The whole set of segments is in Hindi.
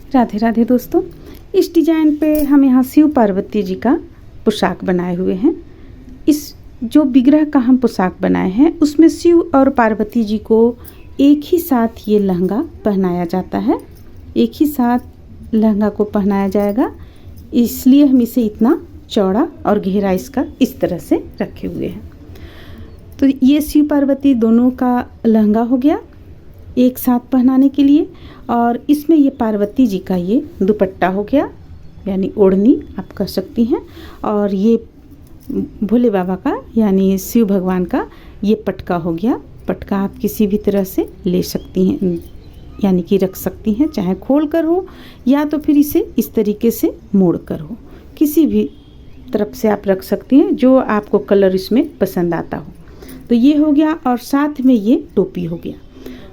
राधे राधे दोस्तों, इस डिज़ाइन पे हम यहाँ शिव पार्वती जी का पोशाक बनाए हुए हैं। इस जो विग्रह का हम पोशाक बनाए हैं उसमें शिव और पार्वती जी को एक ही साथ ये लहंगा पहनाया जाता है। एक ही साथ लहंगा को पहनाया जाएगा, इसलिए हम इसे इतना चौड़ा और गहरा इसका इस तरह से रखे हुए हैं। तो ये शिव पार्वती दोनों का लहंगा हो गया एक साथ पहनाने के लिए। और इसमें ये पार्वती जी का ये दुपट्टा हो गया, यानी ओढ़नी आप कह सकती हैं। और ये भोले बाबा का यानी शिव भगवान का ये पटका हो गया। पटका आप किसी भी तरह से ले सकती हैं, यानी कि रख सकती हैं, चाहे खोल कर हो या तो फिर इसे इस तरीके से मोड़ कर हो, किसी भी तरफ से आप रख सकती हैं जो आपको कलर इसमें पसंद आता हो। तो ये हो गया और साथ में ये टोपी हो गया।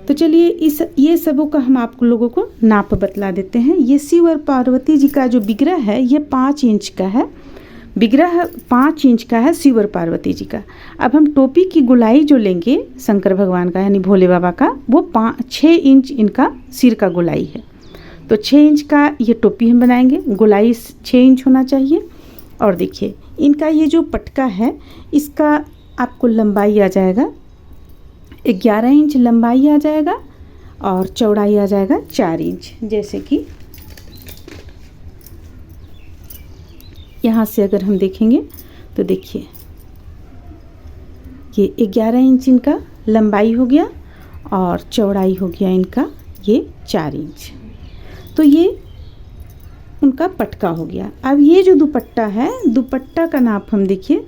तो चलिए ये सबों का हम आप लोगों को नाप बतला देते हैं। ये शिव और पार्वती जी का जो विग्रह है ये 5 इंच का है। विग्रह 5 इंच का है शिव और पार्वती जी का। अब हम टोपी की गोलाई जो लेंगे शंकर भगवान का यानी भोले बाबा का, वो 6 इंच इनका सिर का गोलाई है। तो 6 इंच का ये टोपी हम बनाएंगे, गोलाई 6 इंच होना चाहिए। और देखिए इनका ये जो पटका है इसका आपको लंबाई आ जाएगा 11 इंच लंबाई आ जाएगा और चौड़ाई आ जाएगा 4 इंच। जैसे कि यहाँ से अगर हम देखेंगे तो देखिए ये 11 इंच इनका लंबाई हो गया और चौड़ाई हो गया इनका ये 4 इंच। तो ये उनका पटका हो गया। अब ये जो दुपट्टा है, दुपट्टा का नाप हम देखिए,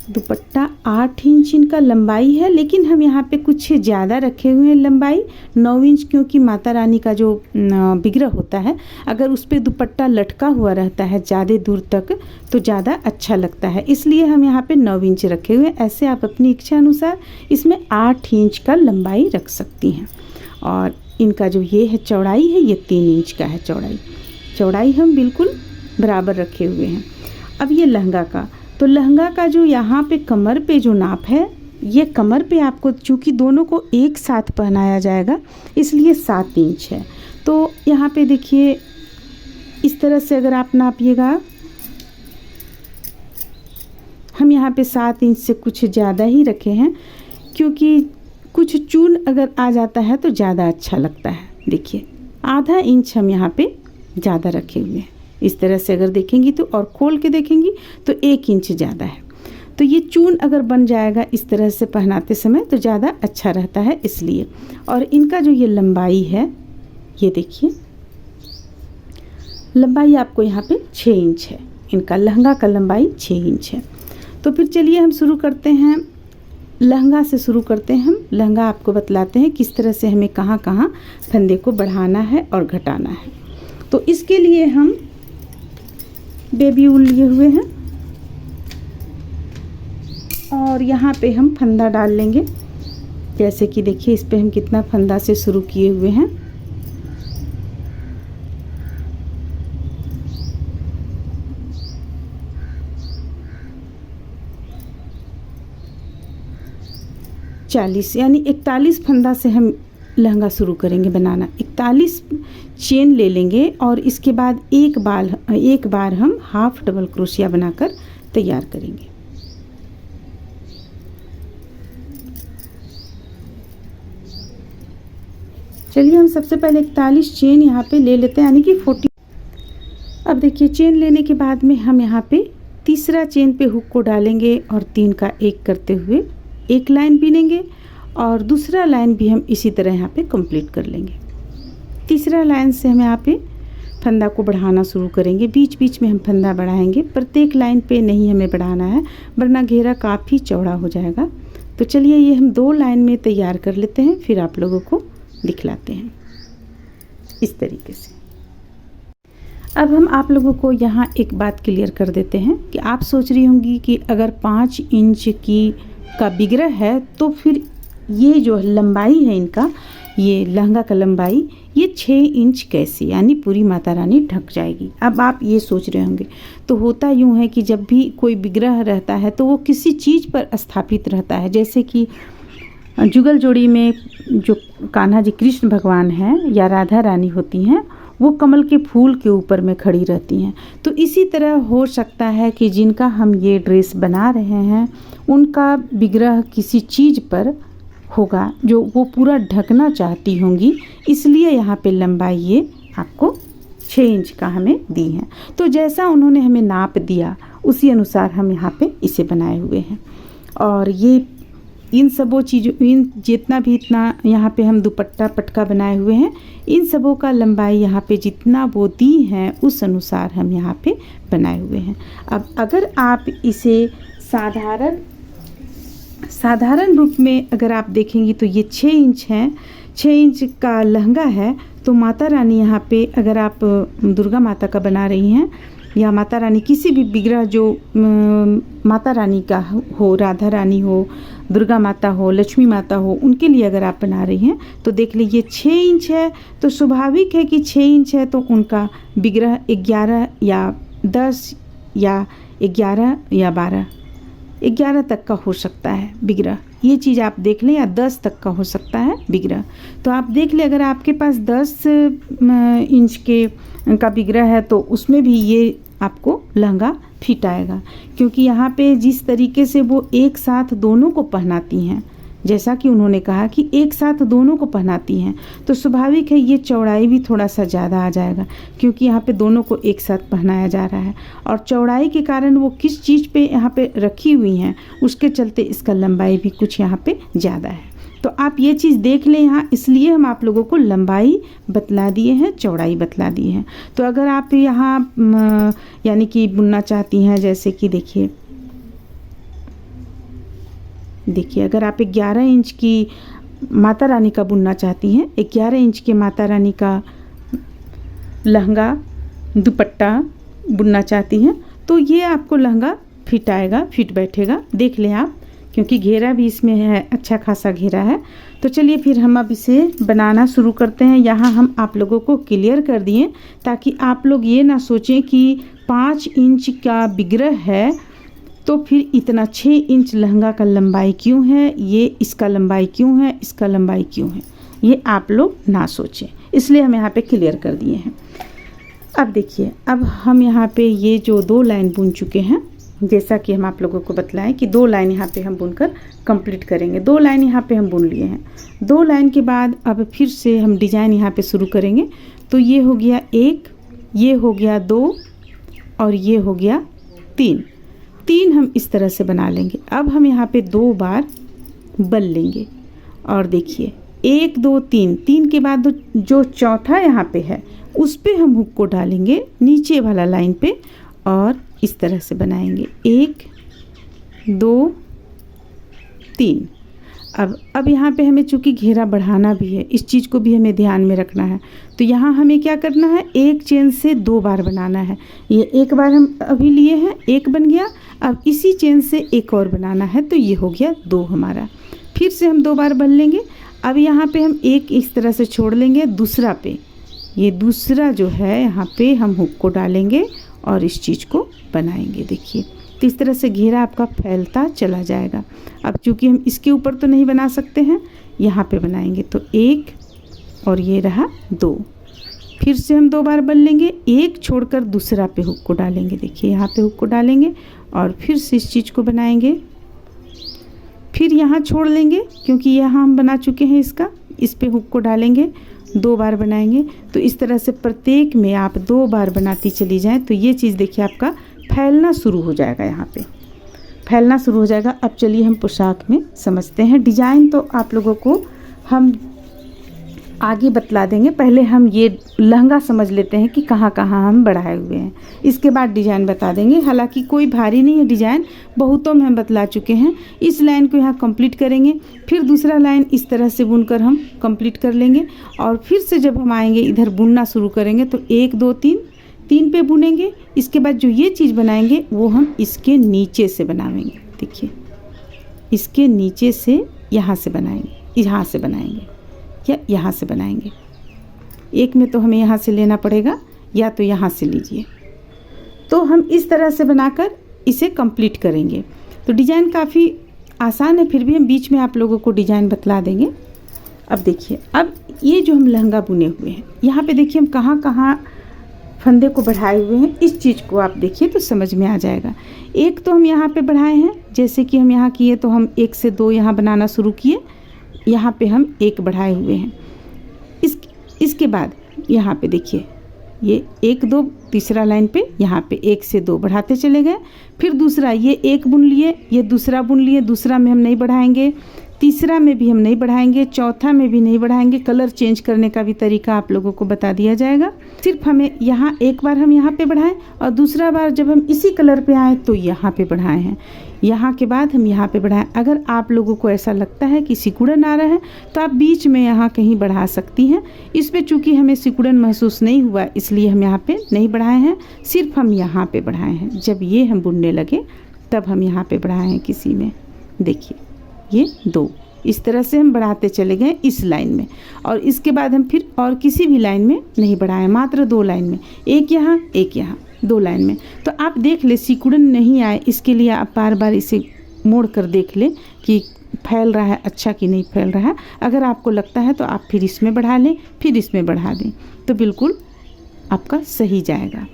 दुपट्टा 8 इंच इनका लंबाई है, लेकिन हम यहाँ पे कुछ ज़्यादा रखे हुए हैं लंबाई 9 इंच, क्योंकि माता रानी का जो विग्रह होता है अगर उस पर दुपट्टा लटका हुआ रहता है ज़्यादा दूर तक तो ज़्यादा अच्छा लगता है, इसलिए हम यहाँ पे 9 इंच रखे हुए हैं। ऐसे आप अपनी इच्छा अनुसार इसमें 8 इंच का लंबाई रख सकती हैं। और इनका जो ये है चौड़ाई है ये 3 इंच का है। चौड़ाई हम बिल्कुल बराबर रखे हुए हैं। अब ये लहंगा का, तो लहंगा का जो यहाँ पे कमर पे जो नाप है, ये कमर पे आपको चूँकि दोनों को एक साथ पहनाया जाएगा इसलिए 7 इंच है। तो यहाँ पे देखिए इस तरह से अगर आप नापिएगा, हम यहाँ पे 7 इंच से कुछ ज़्यादा ही रखे हैं, क्योंकि कुछ चून अगर आ जाता है तो ज़्यादा अच्छा लगता है। देखिए आधा इंच हम यहाँ पे ज़्यादा रखे हुए हैं। इस तरह से अगर देखेंगी तो, और खोल के देखेंगी तो 1 इंच ज़्यादा है। तो ये चून अगर बन जाएगा इस तरह से पहनाते समय तो ज़्यादा अच्छा रहता है, इसलिए। और इनका जो ये लंबाई है ये देखिए, लंबाई आपको यहाँ पे 6 इंच है। इनका लहंगा का लंबाई 6 इंच है। तो फिर चलिए हम शुरू करते हैं, लहंगा से शुरू करते हैं। हम लहंगा आपको बतलाते हैं किस तरह से हमें कहाँ कहाँ फंदे को बढ़ाना है और घटाना है। तो इसके लिए हम बेबी ऊल लिए हुए हैं और यहाँ पे हम फंदा डाल लेंगे। जैसे कि देखिए इस पे हम कितना फंदा से शुरू किए हुए हैं। चालीस यानी 41 फंदा से हम लहंगा शुरू करेंगे बनाना। 41 चेन ले लेंगे और इसके बाद एक बार हम हाफ डबल क्रोशिया बनाकर तैयार करेंगे। चलिए हम सबसे पहले 41 चेन यहाँ पे ले लेते हैं, यानी कि 40। अब देखिए चेन लेने के बाद में हम यहाँ पे तीसरा चेन पे हुक को डालेंगे और 3 का 1 करते हुए एक लाइन बीनेंगे और दूसरा लाइन भी हम इसी तरह यहाँ पे कंप्लीट कर लेंगे। तीसरा लाइन से हम यहाँ पे फंदा को बढ़ाना शुरू करेंगे। बीच बीच में हम फंदा बढ़ाएंगे, प्रत्येक लाइन पे नहीं हमें बढ़ाना है वरना घेरा काफ़ी चौड़ा हो जाएगा। तो चलिए ये हम 2 लाइन में तैयार कर लेते हैं, फिर आप लोगों को दिखलाते हैं इस तरीके से। अब हम आप लोगों को यहाँ एक बात क्लियर कर देते हैं कि आप सोच रही होंगी कि अगर 5 इंच का विग्रह है तो फिर ये जो लंबाई है इनका, ये लहंगा का लंबाई ये 6 इंच कैसे, यानी पूरी माता रानी ढक जाएगी। अब आप ये सोच रहे होंगे, तो होता यूँ है कि जब भी कोई विग्रह रहता है तो वो किसी चीज़ पर स्थापित रहता है। जैसे कि जुगल जोड़ी में जो कान्हा जी कृष्ण भगवान हैं या राधा रानी होती हैं, वो कमल के फूल के ऊपर में खड़ी रहती हैं। तो इसी तरह हो सकता है कि जिनका हम ये ड्रेस बना रहे हैं उनका विग्रह किसी चीज़ पर होगा जो वो पूरा ढकना चाहती होंगी, इसलिए यहाँ पे लंबाई ये आपको 6 इंच का हमें दी है। तो जैसा उन्होंने हमें नाप दिया उसी अनुसार हम यहाँ पे इसे बनाए हुए हैं। और ये इन सबों चीज़ों जितना भी इतना यहाँ पे हम दुपट्टा पटका बनाए हुए हैं, इन सबों का लंबाई यहाँ पे जितना वो दी हैं उस अनुसार हम यहाँ पे बनाए हुए हैं। अब अगर आप इसे साधारण रूप में अगर आप देखेंगी तो ये 6 इंच है, 6 इंच का लहंगा है। तो माता रानी यहाँ पे अगर आप दुर्गा माता का बना रही हैं या माता रानी किसी भी विग्रह जो माता रानी का हो, राधा रानी हो, दुर्गा माता हो, लक्ष्मी माता हो, उनके लिए अगर आप बना रही हैं तो देख लीजिए 6 इंच है। तो स्वाभाविक है कि 6 इंच है तो उनका विग्रह 11 या 10 या 11 या 11 तक का हो सकता है विग्रह। ये चीज़ आप देख लें, या 10 तक का हो सकता है विग्रह। तो आप देख लें अगर आपके पास 10 इंच के का विग्रह है तो उसमें भी ये आपको लहंगा फिट आएगा, क्योंकि यहाँ पे जिस तरीके से वो एक साथ दोनों को पहनाती हैं, जैसा कि उन्होंने कहा कि एक साथ दोनों को पहनाती हैं, तो स्वाभाविक है ये चौड़ाई भी थोड़ा सा ज़्यादा आ जाएगा, क्योंकि यहाँ पे दोनों को एक साथ पहनाया जा रहा है। और चौड़ाई के कारण वो किस चीज़ पे यहाँ पे रखी हुई हैं उसके चलते इसका लंबाई भी कुछ यहाँ पे ज़्यादा है। तो आप ये चीज़ देख लें यहाँ, इसलिए हम आप लोगों को लंबाई बतला दिए हैं, चौड़ाई बतला दिए हैं। तो अगर आप यहाँ यानी कि बुनना चाहती हैं, जैसे कि देखिए अगर आप 11 इंच की माता रानी का बुनना चाहती हैं, 11 इंच के माता रानी का लहंगा दुपट्टा बुनना चाहती हैं, तो ये आपको लहंगा फिट आएगा, फिट बैठेगा। देख लें आप, क्योंकि घेरा भी इसमें है, अच्छा खासा घेरा है। तो चलिए फिर हम अब इसे बनाना शुरू करते हैं। यहाँ हम आप लोगों को क्लियर कर दिए ताकि आप लोग ये ना सोचें कि 5 इंच का विग्रह है तो फिर इतना 6 इंच लहंगा का लंबाई क्यों है, ये इसका लंबाई क्यों है, इसका लंबाई क्यों है, ये आप लोग ना सोचें, इसलिए हम यहाँ पे क्लियर कर दिए हैं। अब देखिए, अब हम यहाँ पे ये जो 2 लाइन बुन चुके हैं, जैसा कि हम आप लोगों को बतलाएं कि 2 लाइन यहाँ पे हम बुनकर कंप्लीट करेंगे। 2 लाइन यहाँ पे हम बुन लिए हैं। 2 लाइन के बाद अब फिर से हम डिजाइन यहाँ पे शुरू करेंगे। तो ये हो गया 1, ये हो गया 2 और ये हो गया 3 हम इस तरह से बना लेंगे। अब हम यहाँ पे 2 बार बल लेंगे और देखिए 1 2 3 के बाद जो चौथा यहाँ पे है उस पे हम हुक को डालेंगे नीचे वाला लाइन पे और इस तरह से बनाएंगे 1 2 3। अब यहाँ पे हमें चूँकि घेरा बढ़ाना भी है, इस चीज़ को भी हमें ध्यान में रखना है। तो यहाँ हमें क्या करना है, एक चेन से 2 बार बनाना है। ये एक बार हम अभी लिए हैं, 1 बन गया। अब इसी चेन से एक और बनाना है, तो ये हो गया 2 हमारा। फिर से हम 2 बार बन लेंगे। अब यहाँ पे हम एक इस तरह से छोड़ लेंगे, दूसरा पे ये दूसरा जो है यहाँ पे हम हुक को डालेंगे और इस चीज़ को बनाएंगे। देखिए, तो इस तरह से घेरा आपका फैलता चला जाएगा। अब चूँकि हम इसके ऊपर तो नहीं बना सकते हैं, यहाँ पे बनाएंगे। तो 1 और ये रहा 2। फिर से हम 2 बार बन लेंगे, एक छोड़कर दूसरा पे हुक को डालेंगे। देखिए, यहाँ पे हुक को डालेंगे और फिर से इस चीज़ को बनाएंगे। फिर यहाँ छोड़ लेंगे क्योंकि यहाँ हम बना चुके हैं इसका, इस पे हुक को डालेंगे, 2 बार बनाएंगे। तो इस तरह से प्रत्येक में आप 2 बार बनाती चली जाएं, तो ये चीज़ देखिए आपका फैलना शुरू हो जाएगा, यहाँ पे फैलना शुरू हो जाएगा। अब चलिए हम पोशाक में समझते हैं। डिज़ाइन तो आप लोगों को हम आगे बतला देंगे, पहले हम ये लहंगा समझ लेते हैं कि कहाँ कहाँ हम बढ़ाए हुए हैं, इसके बाद डिज़ाइन बता देंगे। हालांकि कोई भारी नहीं है, डिज़ाइन बहुतों में हम बतला चुके हैं। इस लाइन को यहाँ कंप्लीट करेंगे, फिर दूसरा लाइन इस तरह से बुनकर हम कंप्लीट कर लेंगे और फिर से जब हम आएंगे इधर बुनना शुरू करेंगे तो 1 2 3 पे बुनेंगे। इसके बाद जो ये चीज़ बनाएंगे वो हम इसके नीचे से बनाएंगे। देखिए, इसके नीचे से यहाँ से बनाएंगे, यहाँ से बनाएंगे या यहाँ से बनाएंगे। एक में तो हमें यहाँ से लेना पड़ेगा या तो यहाँ से लीजिए। तो हम इस तरह से बनाकर इसे कंप्लीट करेंगे। तो डिज़ाइन काफ़ी आसान है, फिर भी हम बीच में आप लोगों को डिज़ाइन बतला देंगे। अब देखिए, अब ये जो हम लहंगा बुने हुए हैं, यहाँ पे देखिए हम कहाँ कहाँ फंदे को बढ़ाए हुए हैं, इस चीज़ को आप देखिए तो समझ में आ जाएगा। एक तो हम यहाँ पे बढ़ाए हैं, जैसे कि हम यहाँ किए तो हम 1 से 2 यहाँ बनाना शुरू किए, यहाँ पे हम 1 बढ़ाए हुए हैं। इसके बाद यहाँ पे देखिए ये 1 2 तीसरा लाइन पे यहाँ पे 1 से 2 बढ़ाते चले गए। फिर दूसरा ये 1 बुन लिए, ये दूसरा बुन लिए, दूसरा में हम नहीं बढ़ाएंगे, तीसरा में भी हम नहीं बढ़ाएंगे, चौथा में भी नहीं बढ़ाएंगे। कलर चेंज करने का भी तरीका आप लोगों को बता दिया जाएगा। सिर्फ हमें यहाँ एक बार हम यहाँ पे बढ़ाएं और दूसरा बार जब हम इसी कलर पे आए तो यहाँ पे बढ़ाए हैं, यहाँ के बाद हम यहाँ पे बढ़ाएं। अगर आप लोगों को ऐसा लगता है कि सिकुड़न आ रहा है तो आप बीच में यहाँ कहीं बढ़ा सकती हैं। इसमें चूँकि हमें सिकुड़न महसूस नहीं हुआ इसलिए हम यहाँ पे नहीं बढ़ाए हैं, सिर्फ हम यहाँ पे बढ़ाए हैं। जब ये हम बुनने लगे तब हम यहाँ पे बढ़ाए हैं किसी में, देखिए ये 2, इस तरह से हम बढ़ाते चले गए इस लाइन में। और इसके बाद हम फिर और किसी भी लाइन में नहीं बढ़ाएं, मात्र 2 लाइन में, एक यहाँ 2 लाइन में। तो आप देख ले सिकुड़न नहीं आए, इसके लिए आप बार बार इसे मोड़ कर देख ले कि फैल रहा है अच्छा कि नहीं फैल रहा है। अगर आपको लगता है तो आप फिर इसमें बढ़ा लें, फिर इसमें बढ़ा दें, तो बिल्कुल आपका सही जाएगा।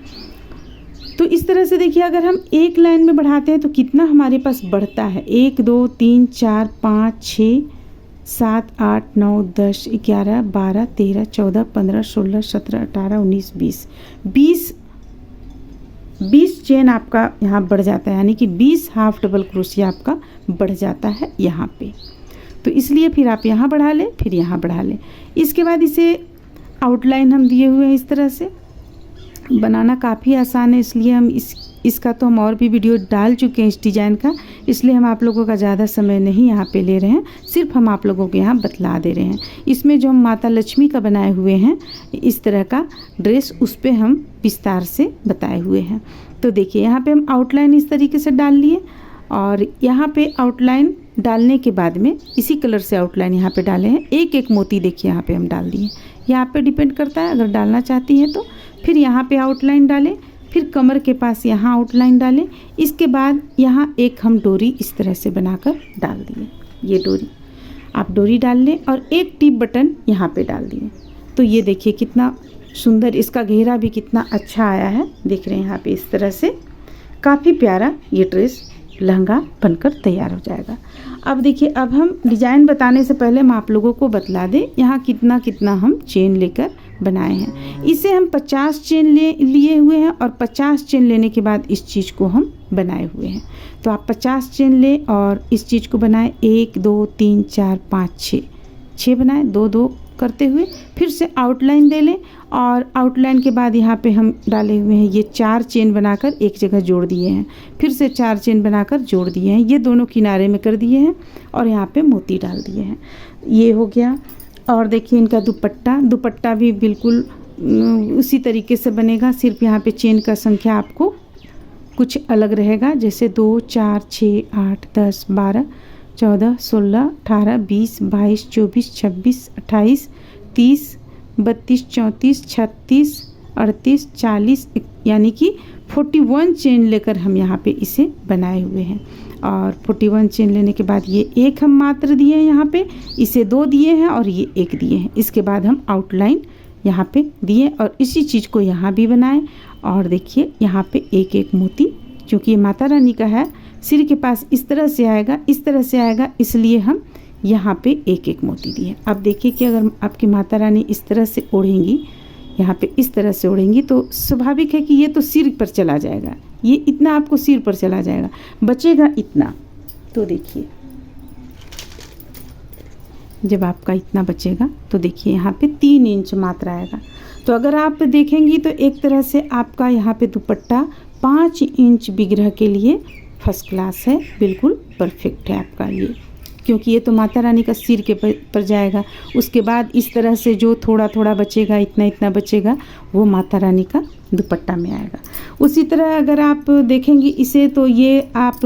तो इस तरह से देखिए, अगर हम एक लाइन में बढ़ाते हैं तो कितना हमारे पास बढ़ता है, 1 2 3 4 5 6 7 8 9 10 11 12 13 14 15 16 17 18 19 20 20 चेन आपका यहाँ बढ़ जाता है, यानी कि 20 हाफ डबल क्रोशिया आपका बढ़ जाता है यहाँ पे। तो इसलिए फिर आप यहाँ बढ़ा लें, फिर यहाँ बढ़ा लें। इसके बाद इसे आउटलाइन हम दिए हुए हैं, इस तरह से बनाना काफ़ी आसान है, इसलिए हम इसका तो हम और भी वीडियो डाल चुके हैं इस डिज़ाइन का, इसलिए हम आप लोगों का ज़्यादा समय नहीं यहाँ पे ले रहे हैं, सिर्फ हम आप लोगों को यहाँ बतला दे रहे हैं। इसमें जो हम माता लक्ष्मी का बनाए हुए हैं इस तरह का ड्रेस, उस पर हम विस्तार से बताए हुए हैं। तो देखिए यहाँ पे हम आउटलाइन इस तरीके से डाल लिए, और यहाँ पे आउटलाइन डालने के बाद में इसी कलर से आउटलाइन यहाँ पे डाले हैं। एक एक मोती देखिए यहाँ पे हम डाल दिए, यहाँ पे डिपेंड करता है, अगर डालना चाहती हैं तो फिर यहाँ पे आउटलाइन डालें, फिर कमर के पास यहाँ आउटलाइन डालें। इसके बाद यहाँ एक हम डोरी इस तरह से बनाकर डाल दिए, ये डोरी आप डोरी डाल लें, और एक टिप बटन यहाँ पे डाल दिए। तो ये देखिए कितना सुंदर, इसका घेरा भी कितना अच्छा आया है, देख रहे हैं यहाँ पे। इस तरह से काफ़ी प्यारा ये ड्रेस लहंगा बनकर तैयार हो जाएगा। अब देखिए, अब हम डिज़ाइन बताने से पहले हम आप लोगों को बतला दें यहाँ कितना कितना हम चेन लेकर बनाए हैं। इसे हम 50 चेन लिए हुए हैं, और 50 चेन लेने के बाद इस चीज़ को हम बनाए हुए हैं। तो आप 50 चेन लें और इस चीज़ को बनाएं, 1 2 3 4 5 6 बनाएं, 2 2 करते हुए। फिर से आउटलाइन दे लें, और आउटलाइन के बाद यहाँ पे हम डाले हुए हैं ये 4 चेन बनाकर एक जगह जोड़ दिए हैं, फिर से 4 चेन बनाकर जोड़ दिए हैं, ये दोनों किनारे में कर दिए हैं, और यहाँ पे मोती डाल दिए हैं। ये हो गया। और देखिए इनका दुपट्टा भी बिल्कुल उसी तरीके से बनेगा, सिर्फ यहाँ पे चेन का संख्या आपको कुछ अलग रहेगा, जैसे 2 4 6 8 10 12 14 16 18 20 22 24 26 28 30 32 34 36 38 40, यानी कि 41 चेन लेकर हम यहाँ पे इसे बनाए हुए हैं। और 41 चेन लेने के बाद ये एक हम मात्र दिए हैं यहाँ पे, इसे 2 दिए हैं और ये 1 दिए हैं। इसके बाद हम आउटलाइन यहाँ पे दिए, और इसी चीज़ को यहाँ भी बनाएं। और देखिए यहाँ पे एक एक मोती, क्योंकि ये माता रानी का है, सिर के पास इस तरह से आएगा, इस तरह से आएगा, इसलिए हम यहाँ पे एक एक मोती दिए। अब देखिए कि अगर आपकी माता रानी इस तरह से ओढ़ेंगी, यहाँ पे इस तरह से ओढ़ेंगी, तो स्वाभाविक है कि ये तो सिर पर चला जाएगा, ये इतना आपको सिर पर चला जाएगा, बचेगा इतना। तो देखिए जब आपका इतना बचेगा तो देखिए यहाँ पे 3 इंच मात्रा आएगा। तो अगर आप देखेंगी तो एक तरह से आपका यहाँ पे दुपट्टा 5 इंच बिगरह के लिए फर्स्ट क्लास है, बिल्कुल परफेक्ट है आपका ये, क्योंकि ये तो माता रानी का सिर के पर जाएगा। उसके बाद इस तरह से जो थोड़ा थोड़ा बचेगा, इतना इतना बचेगा, वो माता रानी का दुपट्टा में आएगा। उसी तरह अगर आप देखेंगी इसे, तो ये आप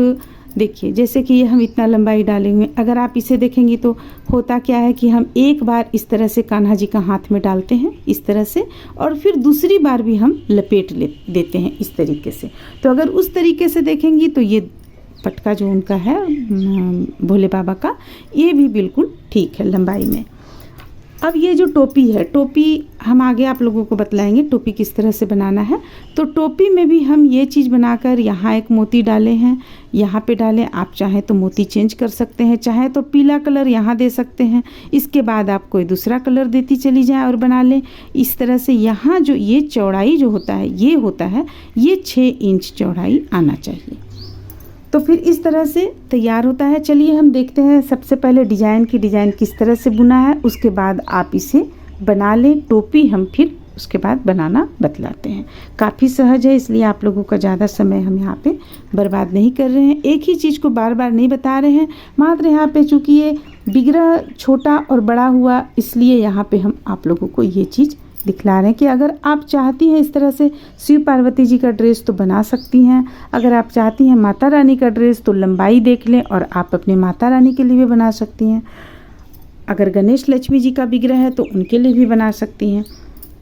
देखिए जैसे कि ये हम इतना लंबाई डाले हुए, अगर आप इसे देखेंगी तो होता क्या है कि हम एक बार इस तरह से कान्हा जी का हाथ में डालते हैं इस तरह से, और फिर दूसरी बार भी हम लपेट देते हैं इस तरीके से। तो अगर उस तरीके से देखेंगी तो ये पटका जो उनका है भोले बाबा का, ये भी बिल्कुल ठीक है लंबाई में। अब ये जो टोपी है, टोपी हम आगे आप लोगों को बतलाएंगे टोपी किस तरह से बनाना है। तो टोपी में भी हम ये चीज़ बनाकर यहाँ एक मोती डाले हैं, यहाँ पे डालें। आप चाहें तो मोती चेंज कर सकते हैं, चाहे तो पीला कलर यहाँ दे सकते हैं। इसके बाद आप कोई दूसरा कलर देती चली जाए और बना लें। इस तरह से यहाँ जो ये चौड़ाई जो होता है ये 6 इंच चौड़ाई आना चाहिए। तो फिर इस तरह से तैयार होता है। चलिए हम देखते हैं सबसे पहले डिज़ाइन किस तरह से बुना है, उसके बाद आप इसे बना लें। टोपी हम फिर उसके बाद बनाना बतलाते हैं। काफ़ी सहज है, इसलिए आप लोगों का ज़्यादा समय हम यहाँ पे बर्बाद नहीं कर रहे हैं। एक ही चीज़ को बार बार नहीं बता रहे हैं, मात्र यहाँ पे चूँकि ये विग्रह छोटा और बड़ा हुआ, इसलिए यहाँ पे हम आप लोगों को ये चीज़ दिखला रहे हैं कि अगर आप चाहती हैं इस तरह से शिव पार्वती जी का ड्रेस तो बना सकती हैं। अगर आप चाहती हैं माता रानी का ड्रेस तो लंबाई देख लें और आप अपने माता रानी के लिए भी बना सकती हैं। अगर गणेश लक्ष्मी जी का विग्रह है तो उनके लिए भी बना सकती हैं।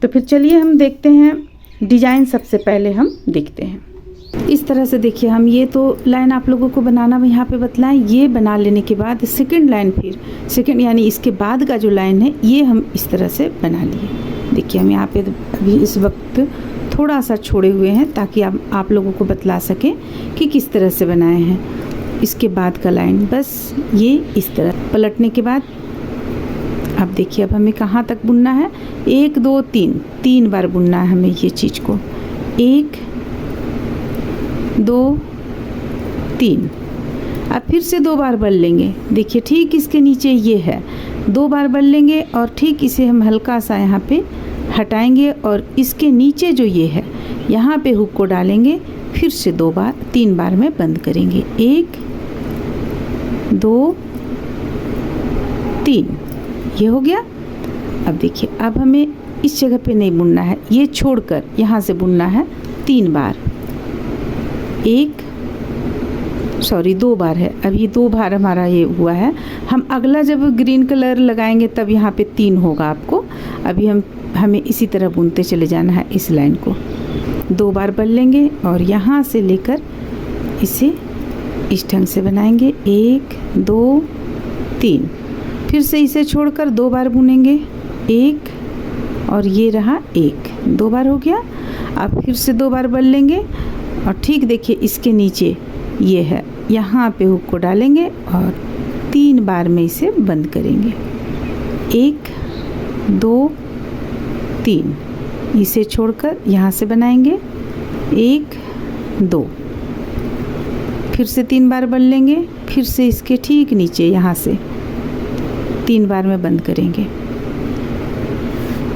तो फिर चलिए हम देखते हैं डिज़ाइन। सबसे पहले हम देखते हैं इस तरह से। देखिए हम ये तो लाइन आप लोगों को बनाना यहाँ पे बतलाएं। ये बना लेने के बाद सेकंड लाइन, फिर सेकंड यानी इसके बाद का जो लाइन है ये हम इस तरह से बना लिए। देखिए हम यहाँ पे अभी इस वक्त थोड़ा सा छोड़े हुए हैं ताकि आप लोगों को बतला सकें कि किस तरह से बनाए हैं। इसके बाद का लाइन बस ये इस तरह पलटने के बाद अब देखिए अब हमें कहाँ तक बुनना है। 1 2 3 बार बुनना है हमें ये चीज़ को। 1 2 3। अब फिर से 2 बार बल लेंगे। देखिए ठीक इसके नीचे ये है, 2 बार बल लेंगे और ठीक इसे हम हल्का सा यहाँ पे हटाएंगे और इसके नीचे जो ये है यहाँ पे हुक को डालेंगे। फिर से 3 बार में बंद करेंगे। 1 2 3, ये हो गया। अब देखिए अब हमें इस जगह पे नहीं बुनना है, ये छोड़कर यहाँ से बुनना है 3 बार। 2 बार है। अब ये 2 बार हमारा ये हुआ है। हम अगला जब ग्रीन कलर लगाएंगे तब यहाँ पे 3 होगा आपको। अभी हमें इसी तरह बुनते चले जाना है इस लाइन को। 2 बार बल लेंगे और यहाँ से लेकर इसे इस ढंग से बनाएंगे। 1 2 3। फिर से इसे छोड़कर 2 बार बुनेंगे। 1 और ये रहा 1, 2 बार हो गया। अब फिर से 2 बार बल लेंगे और ठीक देखिए इसके नीचे ये है, यहाँ पे हुक को डालेंगे और 3 बार में इसे बंद करेंगे। 1 2 3, इसे छोड़कर यहाँ से बनाएंगे। 1 2, फिर से 3 बार बल लेंगे। फिर से इसके ठीक नीचे यहाँ से 3 बार में बंद करेंगे।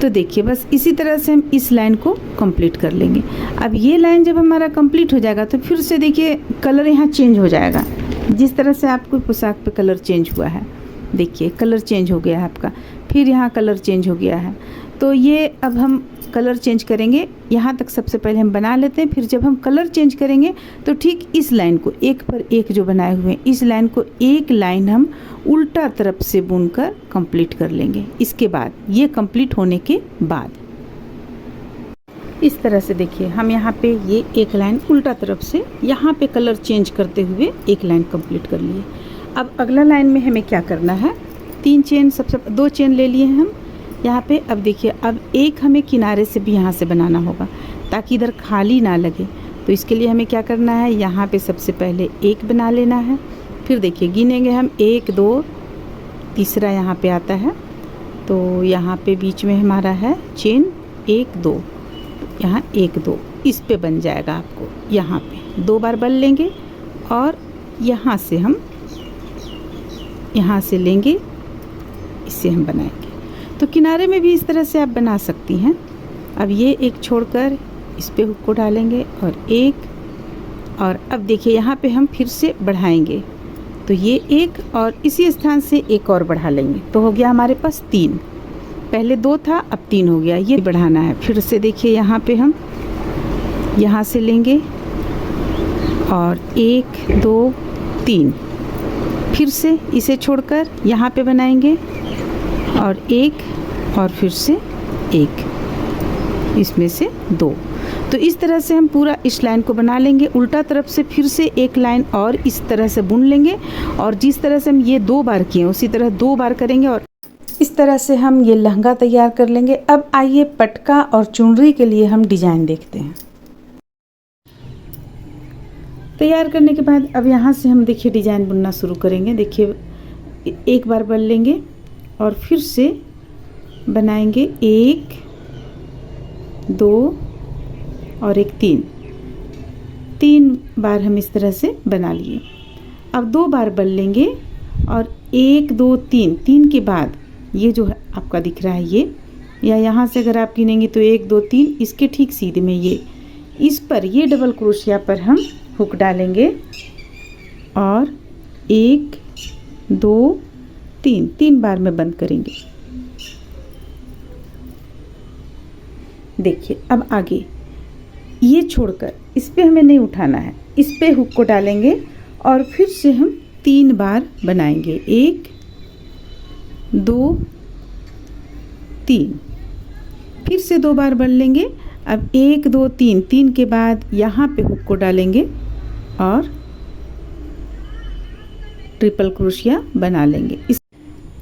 तो देखिए बस इसी तरह से हम इस लाइन को कंप्लीट कर लेंगे। अब ये लाइन जब हमारा कंप्लीट हो जाएगा तो फिर से देखिए कलर यहाँ चेंज हो जाएगा। जिस तरह से आपको पोशाक पे कलर चेंज हुआ है, देखिए कलर चेंज हो गया है आपका। फिर यहाँ कलर चेंज हो गया है। तो ये अब हम कलर चेंज करेंगे। यहाँ तक सबसे पहले हम बना लेते हैं। फिर जब हम कलर चेंज करेंगे तो ठीक इस लाइन को एक पर एक जो बनाए हुए हैं, इस लाइन को एक लाइन हम उल्टा तरफ से बुनकर कंप्लीट कर लेंगे। इसके बाद ये कंप्लीट होने के बाद इस तरह से देखिए हम यहाँ पे ये एक लाइन उल्टा तरफ से यहाँ पे कलर चेंज करते हुए एक लाइन कंप्लीट कर लिए। अब अगला लाइन में हमें क्या करना है, 3 चेन, सबसे 2 चेन ले लिए हैं हम यहाँ पे। अब देखिए अब एक हमें किनारे से भी यहाँ से बनाना होगा ताकि इधर खाली ना लगे। तो इसके लिए हमें क्या करना है, यहाँ पे सबसे पहले 1 बना लेना है। फिर देखिए गिनेंगे हम 1 2, तीसरा यहाँ पे आता है। तो यहाँ पे बीच में हमारा है चेन 1 2, यहाँ 1 2 इस पे बन जाएगा आपको। यहाँ पे 2 बार बल लेंगे और यहाँ से हम यहाँ से लेंगे, इससे हम बनाएंगे। तो किनारे में भी इस तरह से आप बना सकती हैं। अब ये एक छोड़कर इस पे हुक को डालेंगे और 1, और अब देखिए यहाँ पे हम फिर से बढ़ाएंगे। तो ये 1 और इसी स्थान से 1 और बढ़ा लेंगे। तो हो गया हमारे पास 3, पहले 2 था अब 3 हो गया। ये बढ़ाना है। फिर से देखिए यहाँ पे हम यहाँ से लेंगे और 1 2 3, फिर से इसे छोड़कर यहाँ पे बनाएंगे और 1 और फिर से 1, इसमें से 2। तो इस तरह से हम पूरा इस लाइन को बना लेंगे। उल्टा तरफ से फिर से एक लाइन और इस तरह से बुन लेंगे और जिस तरह से हम ये 2 बार किए उसी तरह 2 बार करेंगे और इस तरह से हम ये लहंगा तैयार कर लेंगे। अब आइए पटका और चुनरी के लिए हम डिजाइन देखते हैं। तैयार करने के बाद अब यहाँ से हम देखिए डिजाइन बुनना शुरू करेंगे। देखिए एक बार बन लेंगे और फिर से बनाएंगे 1 2 और एक 3 बार हम इस तरह से बना लिए। अब 2 बार बन लेंगे और 1 2 3 के बाद ये जो आपका दिख रहा है ये, या यहाँ से अगर आप गिनेंगे तो 1 2 3, इसके ठीक सीधे में ये, इस पर ये डबल क्रोशिया पर हम हुक डालेंगे और 1 2 3 बार में बंद करेंगे। देखिए अब आगे ये छोड़कर इस पे हमें नहीं उठाना है, इस पे हुक को डालेंगे और फिर से हम 3 बार बनाएंगे। 1 2 3, फिर से 2 बार बन लेंगे। अब 1 2 3 के बाद यहाँ पे हुक को डालेंगे और ट्रिपल क्रोशिया बना लेंगे।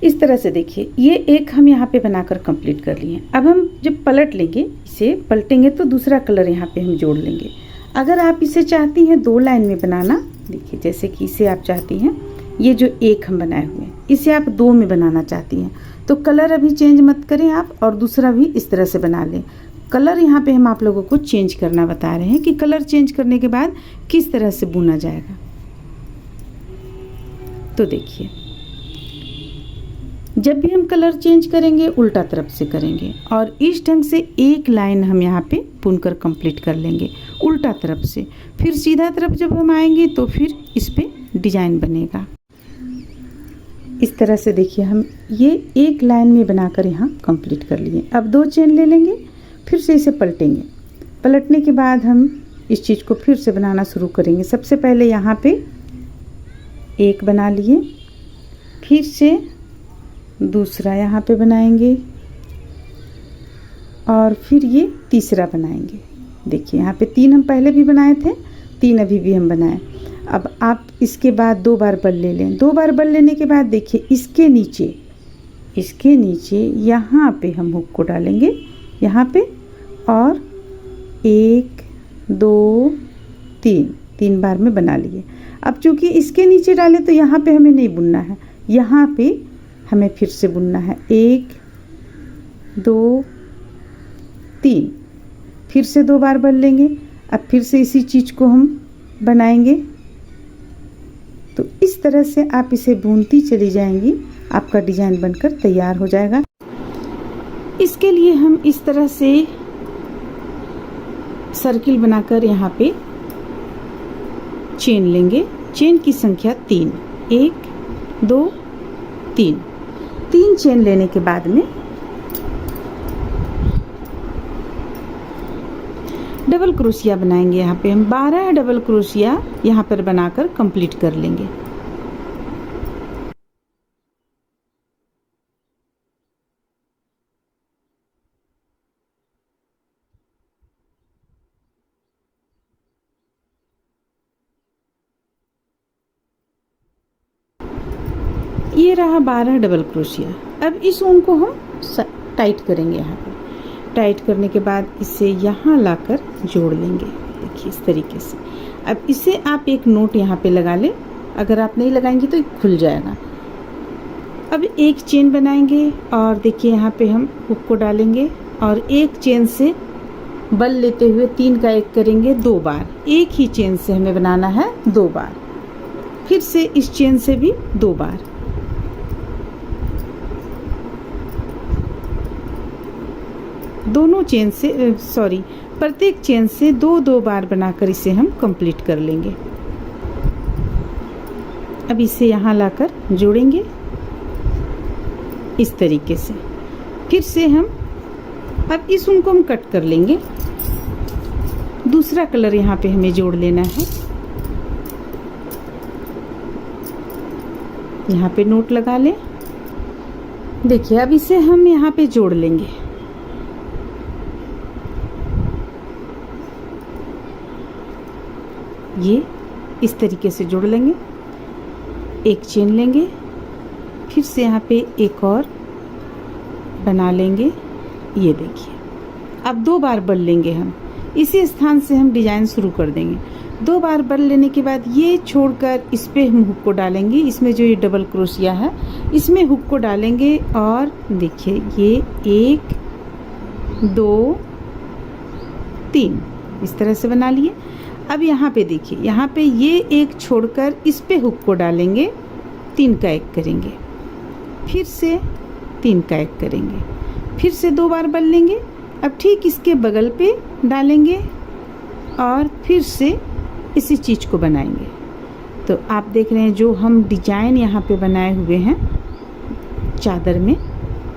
इस तरह से देखिए ये एक हम यहाँ पे बनाकर कंप्लीट कर लिए। अब हम जब पलट लेंगे, इसे पलटेंगे तो दूसरा कलर यहाँ पे हम जोड़ लेंगे। अगर आप इसे चाहती हैं 2 लाइन में बनाना, देखिए जैसे कि इसे आप चाहती हैं, ये जो एक हम बनाए हुए हैं इसे आप 2 में बनाना चाहती हैं तो कलर अभी चेंज मत करें आप, और दूसरा भी इस तरह से बना लें। कलर यहाँ पे हम आप लोगों को चेंज करना बता रहे हैं कि कलर चेंज करने के बाद किस तरह से बुना जाएगा। तो देखिए जब भी हम कलर चेंज करेंगे उल्टा तरफ से करेंगे और इस ढंग से एक लाइन हम यहाँ पे बुनकर कंप्लीट कर लेंगे उल्टा तरफ से। फिर सीधा तरफ जब हम आएंगे तो फिर इस पे डिजाइन बनेगा। इस तरह से देखिए हम ये एक लाइन में बनाकर यहाँ कंप्लीट कर लिए। अब 2 चेन ले लेंगे, फिर से इसे पलटेंगे। पलटने के बाद हम इस चीज़ को फिर से बनाना शुरू करेंगे। सबसे पहले यहाँ पे एक बना लिए, फिर से दूसरा यहाँ पे बनाएंगे और फिर ये तीसरा बनाएंगे। देखिए यहाँ पे 3 हम पहले भी बनाए थे, 3 अभी भी हम बनाए। अब आप इसके बाद 2 बार बल ले लें। 2 बार बल लेने के बाद देखिए इसके नीचे यहाँ पे हम हुक को डालेंगे यहाँ पे और 1 2 3 बार में बना लिए। अब चूँकि इसके नीचे डाले तो यहाँ पे हमें नहीं बुनना है, यहाँ पे हमें फिर से बुनना है। 1 2 3, फिर से 2 बार बन लेंगे। अब फिर से इसी चीज़ को हम बनाएंगे। तो इस तरह से आप इसे बुनती चली जाएंगी, आपका डिजाइन बनकर तैयार हो जाएगा। इसके लिए हम इस तरह से सर्किल बनाकर यहाँ पे चेन लेंगे। चेन की संख्या 3, 1 2 3 चेन लेने के बाद में डबल क्रोशिया बनाएंगे। यहाँ पे हम 12 डबल क्रोशिया यहाँ पर बनाकर कंप्लीट कर लेंगे। ये रहा 12 डबल क्रोशिया। अब इस ऊन को हम टाइट करेंगे। यहाँ पे टाइट करने के बाद इसे यहाँ लाकर जोड़ लेंगे। देखिए इस तरीके से। अब इसे आप एक नोट यहाँ पे लगा लें, अगर आप नहीं लगाएंगे तो खुल जाएगा। अब एक चेन बनाएंगे और देखिए यहाँ पे हम हुक को डालेंगे और एक चेन से बल लेते हुए 3 का 1 करेंगे 2 बार। एक ही चेन से हमें बनाना है 2 बार, फिर से इस चेन से भी 2 बार। दोनों चेन से प्रत्येक चेन से 2 बार बनाकर इसे हम कंप्लीट कर लेंगे। अब इसे यहाँ लाकर जोड़ेंगे इस तरीके से। फिर से हम अब इस ऊन को हम कट कर लेंगे। दूसरा कलर यहाँ पे हमें जोड़ लेना है। यहाँ पे नोट लगा लें। देखिए अब इसे हम यहाँ पे जोड़ लेंगे। ये इस तरीके से जोड़ लेंगे। एक चेन लेंगे, फिर से यहाँ पे एक और बना लेंगे। ये देखिए, अब 2 बार बल लेंगे हम, इसी स्थान से हम डिजाइन शुरू कर देंगे। 2 बार बल लेने के बाद ये छोड़कर इस पे हम हुक को डालेंगे। इसमें जो ये डबल क्रोशिया है इसमें हुक को डालेंगे और देखिए ये 1 2 3 इस तरह से बना लिए। अब यहाँ पे देखिए, यहाँ पे ये एक छोड़कर इस पे हुक को डालेंगे, 3 का 1 करेंगे, फिर से 3 का 1 करेंगे, फिर से 2 बार बल लेंगे। अब ठीक इसके बगल पे डालेंगे और फिर से इसी चीज़ को बनाएंगे। तो आप देख रहे हैं जो हम डिजाइन यहाँ पे बनाए हुए हैं चादर में,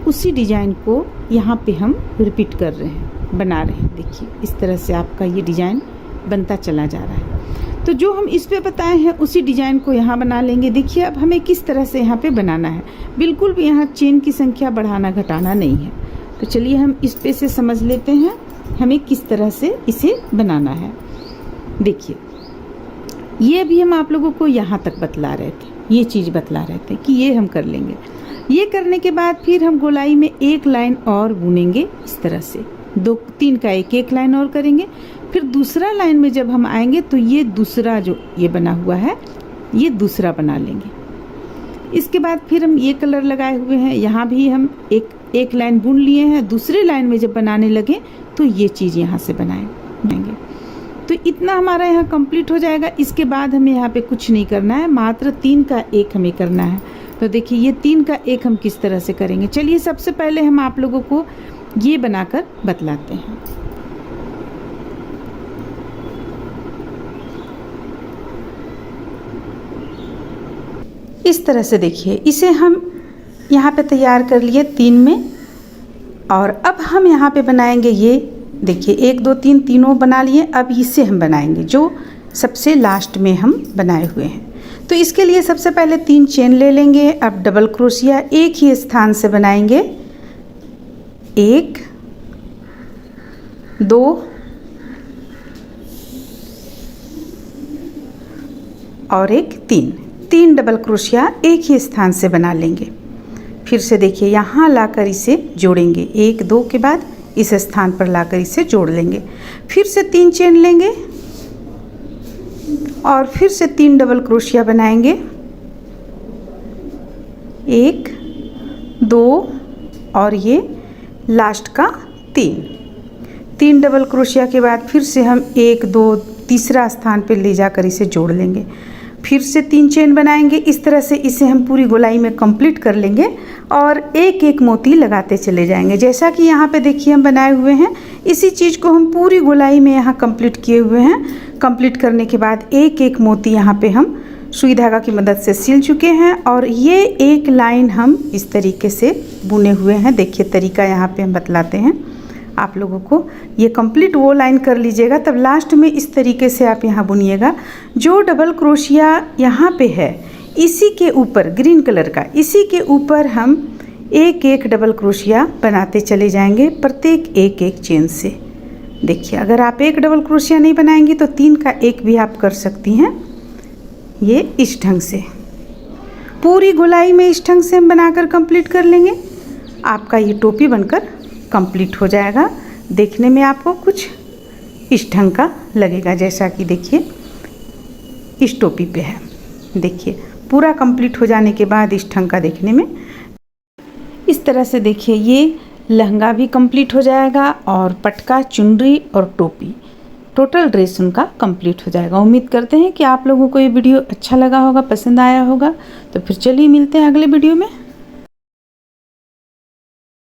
उसी डिजाइन को यहाँ पे हम रिपीट कर रहे हैं, बना रहे हैं। देखिए इस तरह से आपका ये डिजाइन बनता चला जा रहा है। तो जो हम इस पे बताए हैं उसी डिजाइन को यहाँ बना लेंगे। देखिए अब हमें किस तरह से यहाँ पे बनाना है, बिल्कुल भी यहाँ चेन की संख्या बढ़ाना घटाना नहीं है। तो चलिए हम इस पे से समझ लेते हैं हमें किस तरह से इसे बनाना है। देखिए ये भी हम आप लोगों को यहाँ तक बतला रहे थे, ये चीज़ बतला रहे थे कि ये हम कर लेंगे। ये करने के बाद फिर हम गोलाई में 1 लाइन और बुनेंगे इस तरह से, 2 3 का 1 लाइन और करेंगे। फिर दूसरा लाइन में जब हम आएंगे तो ये दूसरा जो ये बना हुआ है ये दूसरा बना लेंगे। इसके बाद फिर हम ये कलर लगाए हुए हैं, यहाँ भी हम एक लाइन बुन लिए हैं। दूसरे लाइन में जब बनाने लगे तो ये चीज़ यहाँ से बनाएंगे। तो इतना हमारा यहाँ कंप्लीट हो जाएगा। इसके बाद हमें यहाँ पे कुछ नहीं करना है, मात्र 3 का 1 हमें करना है। तो देखिए ये 3 का 1 हम किस तरह से करेंगे। चलिए सबसे पहले हम आप लोगों को ये बनाकर बतलाते हैं। इस तरह से देखिए, इसे हम यहाँ पे तैयार कर लिए 3 में, और अब हम यहाँ पे बनाएंगे ये देखिए 1 2 3 तीनों बना लिए। अब इसे हम बनाएंगे जो सबसे लास्ट में हम बनाए हुए हैं। तो इसके लिए सबसे पहले 3 चेन ले लेंगे। अब डबल क्रोशिया एक ही स्थान से बनाएंगे, 1 2 और 1 3 डबल क्रोशिया एक ही स्थान से बना लेंगे। फिर से देखिए यहाँ लाकर इसे जोड़ेंगे, 1 2 के बाद इस स्थान पर लाकर इसे जोड़ लेंगे। फिर से 3 चेन लेंगे और फिर से 3 डबल क्रोशिया बनाएंगे, 1 2 और ये लास्ट का 3 डबल क्रोशिया के बाद फिर से हम 1 2 तीसरा स्थान पर ले जाकर इसे जोड़ लेंगे। फिर से 3 चेन बनाएंगे। इस तरह से इसे हम पूरी गोलाई में कंप्लीट कर लेंगे और एक एक मोती लगाते चले जाएंगे। जैसा कि यहाँ पे देखिए हम बनाए हुए हैं, इसी चीज़ को हम पूरी गोलाई में यहाँ कंप्लीट किए हुए हैं। कंप्लीट करने के बाद एक एक मोती यहाँ पे हम सुई धागा की मदद से सिल चुके हैं और ये एक लाइन हम इस तरीके से बुने हुए हैं। देखिए तरीका यहाँ पे हम बतलाते हैं आप लोगों को। ये कंप्लीट वो लाइन कर लीजिएगा, तब लास्ट में इस तरीके से आप यहाँ बुनिएगा। जो डबल क्रोशिया यहाँ पे है इसी के ऊपर ग्रीन कलर का, इसी के ऊपर हम एक एक डबल क्रोशिया बनाते चले जाएंगे प्रत्येक एक एक चेन से। देखिए अगर आप एक डबल क्रोशिया नहीं बनाएंगे तो 3 का 1 भी आप कर सकती हैं। ये इस ढंग से पूरी गोलाई में इस ढंग से हम बनाकर कंप्लीट कर लेंगे। आपका ये टोपी बनकर कंप्लीट हो जाएगा। देखने में आपको कुछ इस ढंग का लगेगा, जैसा कि देखिए इस टोपी पे है। देखिए पूरा कंप्लीट हो जाने के बाद इस ढंग का देखने में इस तरह से देखिए ये लहंगा भी कंप्लीट हो जाएगा और पटका, चुनरी और टोपी, टोटल ड्रेस उनका कंप्लीट हो जाएगा। उम्मीद करते हैं कि आप लोगों को ये वीडियो अच्छा लगा होगा, पसंद आया होगा। तो फिर चलिए मिलते हैं अगले वीडियो में।